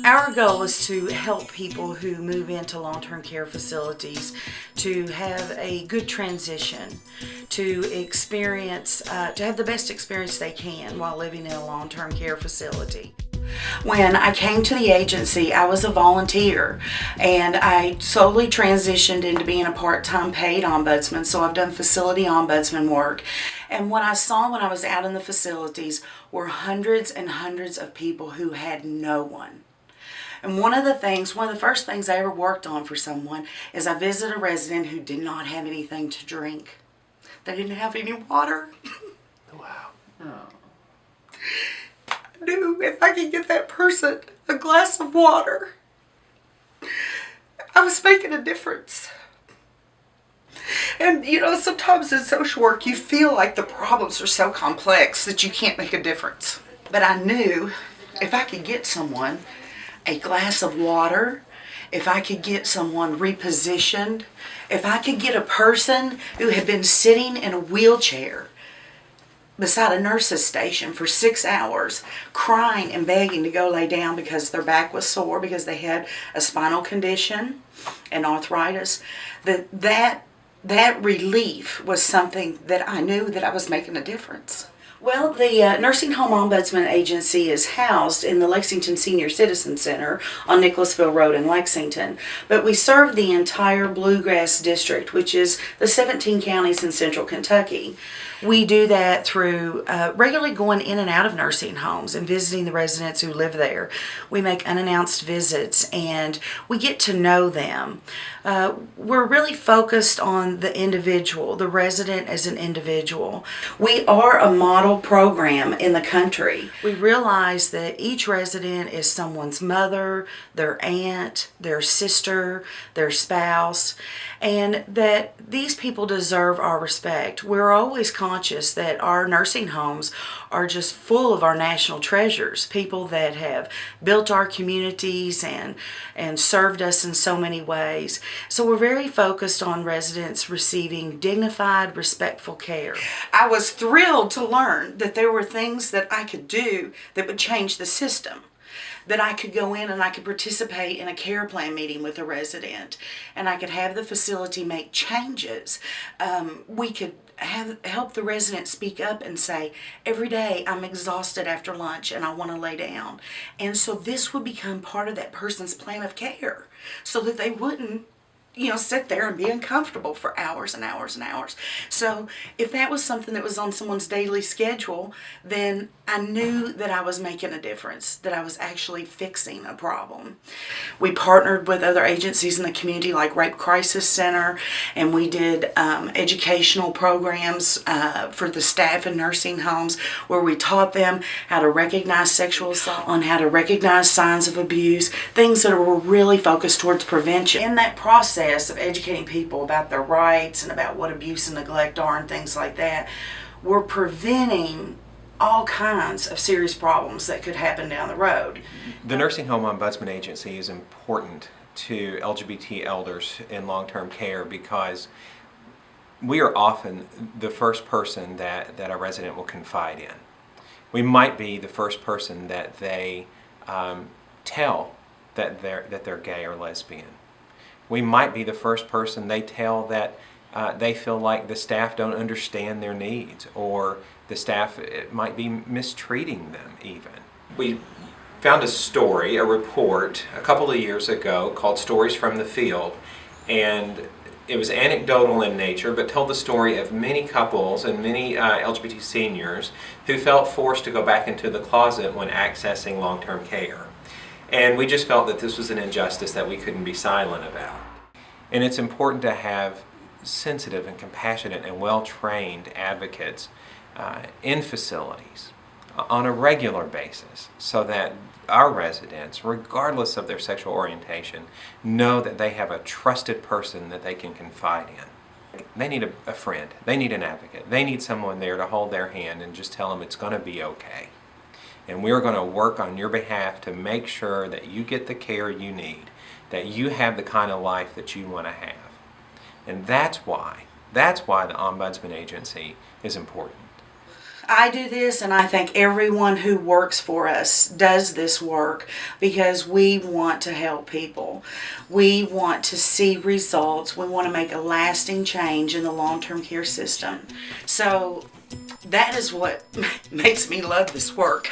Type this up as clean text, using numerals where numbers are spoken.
Our goal is to help people who move into long-term care facilities to have a good transition, to experience, to have the best experience they can while living in a long-term care facility. When I came to the agency, I was a volunteer, and I slowly transitioned into being a part-time paid ombudsman, so I've done facility ombudsman work. And what I saw when I was out in the facilities were hundreds and hundreds of people who had no one. And one of the first things I ever worked on for someone is I visited a resident who did not have anything to drink. They didn't have any water. Wow. Oh. I knew if I could get that person a glass of water, I was making a difference. And you know, sometimes in social work you feel like the problems are so complex that you can't make a difference. But I knew if I could get someone a glass of water, if I could get someone repositioned, if I could get a person who had been sitting in a wheelchair beside a nurse's station for 6 hours, crying and begging to go lay down because their back was sore, because they had a spinal condition and arthritis, that relief was something that I knew that I was making a difference. Well, the Nursing Home Ombudsman Agency is housed in the Lexington Senior Citizen Center on Nicholasville Road in Lexington, but we serve the entire Bluegrass district, which is the 17 counties in central Kentucky. We do that through regularly going in and out of nursing homes and visiting the residents who live there. We make unannounced visits and we get to know them. We're really focused on the individual, the resident as an individual. We are a model program in the country. We realize that each resident is someone's mother, their aunt, their sister, their spouse, and that these people deserve our respect. We're always conscious that our nursing homes are just full of our national treasures, people that have built our communities and served us in so many ways. So we're very focused on residents receiving dignified, respectful care. I was thrilled to learn that there were things that I could do that would change the system. That I could go in and I could participate in a care plan meeting with a resident, and I could have the facility make changes. We could help the resident speak up and say, every day I'm exhausted after lunch and I want to lay down. And so this would become part of that person's plan of care so that they wouldn't sit there and be uncomfortable for hours and hours and hours. So if that was something that was on someone's daily schedule, then I knew that I was making a difference, that I was actually fixing a problem. We partnered with other agencies in the community like Rape Crisis Center, and we did educational programs for the staff in nursing homes where we taught them how to recognize sexual assault, on how to recognize signs of abuse, things that were really focused towards prevention. In that process of educating people about their rights and about what abuse and neglect are and things like that, we're preventing all kinds of serious problems that could happen down the road. The Nursing Home Ombudsman Agency is important to LGBT elders in long-term care because we are often the first person that a resident will confide in. We might be the first person that they tell that they're gay or lesbian. We might be the first person they tell that they feel like the staff don't understand their needs, or the staff might be mistreating them even. We found a report a couple of years ago called Stories from the Field, and it was anecdotal in nature but told the story of many couples and many LGBT seniors who felt forced to go back into the closet when accessing long-term care. And we just felt that this was an injustice that we couldn't be silent about. And it's important to have sensitive and compassionate and well-trained advocates in facilities on a regular basis so that our residents, regardless of their sexual orientation, know that they have a trusted person that they can confide in. They need a friend. They need an advocate. They need someone there to hold their hand and just tell them it's going to be okay. And we're going to work on your behalf to make sure that you get the care you need, that you have the kind of life that you want to have. And that's why the Ombudsman Agency is important. I do this, and I think everyone who works for us does this work because we want to help people. We want to see results. We want to make a lasting change in the long-term care system. So that is what makes me love this work.